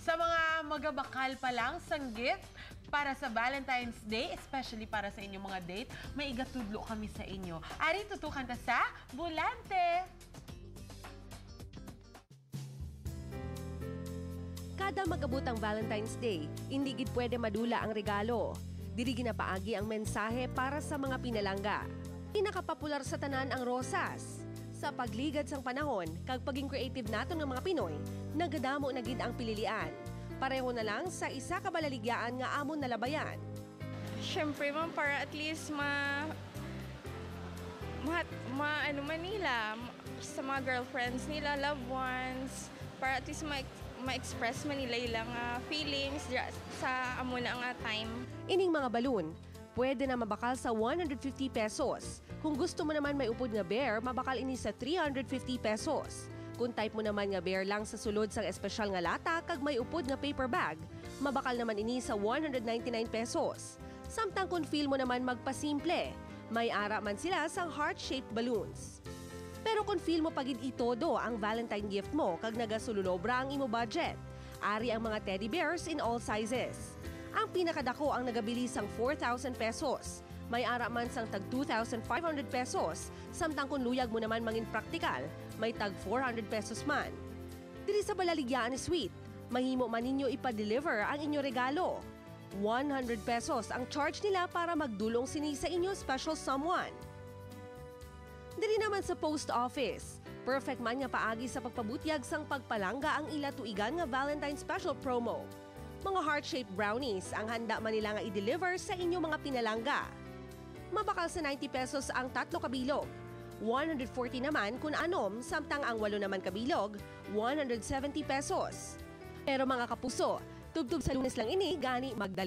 Sa mga magabakal pa lang sang gift para sa Valentine's Day, especially para sa inyong mga date, may igatudlo kami sa inyo. Ari, tutukan ta sa Bulante! Kada magabutang Valentine's Day, hindi gid pwede madula ang regalo. Diri ginapaagi ang mensahe para sa mga pinalangga. Pinakapopular sa tanan ang rosas. Sa pagligad sang panahon, kag paging creative naton nga mga Pinoy, nagadamo na gid ang pililian. Pareho na lang sa isa ka balaligyan nga amon nalabayan. Siyempre man, para at least ano man nila, sa mga girlfriends nila, loved ones, para at least ma-express man nila ilang feelings sa amo na nga time. Ining mga balloon, pwede na mabakal sa 150 pesos. Kung gusto mo naman may upod nga bear, mabakal ini sa 350 pesos. Kung type mo naman nga bear lang sa sulod sang espesyal nga lata kag may upod nga paper bag, mabakal naman ini sa 199 pesos. Samtang kung feel mo naman magpasimple, may ara man sila sang heart-shaped balloons. Pero kung feel mo pagid itodo ang Valentine gift mo kag nagasululobra ang imo budget, ari ang mga teddy bears in all sizes. Ang pinakadako ang nagabili sang 4,000 pesos. May ara man sang tag 2,500 pesos, samtang kung luyag mo naman mangin praktikal, may tag 400 pesos man. Diri sa Balaligyan Suite, mahimo man ninyo ipa-deliver ang inyo regalo. 100 pesos ang charge nila para magdulong sini sa inyo special someone. Diri naman sa post office, perfect man nga paagi sa pagpabutyag sang pagpalangga ang ila tuigan nga Valentine special promo. Mga heart-shaped brownies ang handa man nila nga i-deliver sa inyo mga pinalangga. Mabakal sa 90 pesos ang 3 kabilog. 140 naman kung anom, samtang ang 8 naman kabilog, 170 pesos. Pero mga kapuso, tugtog sa Lunes lang ini, gani magdali.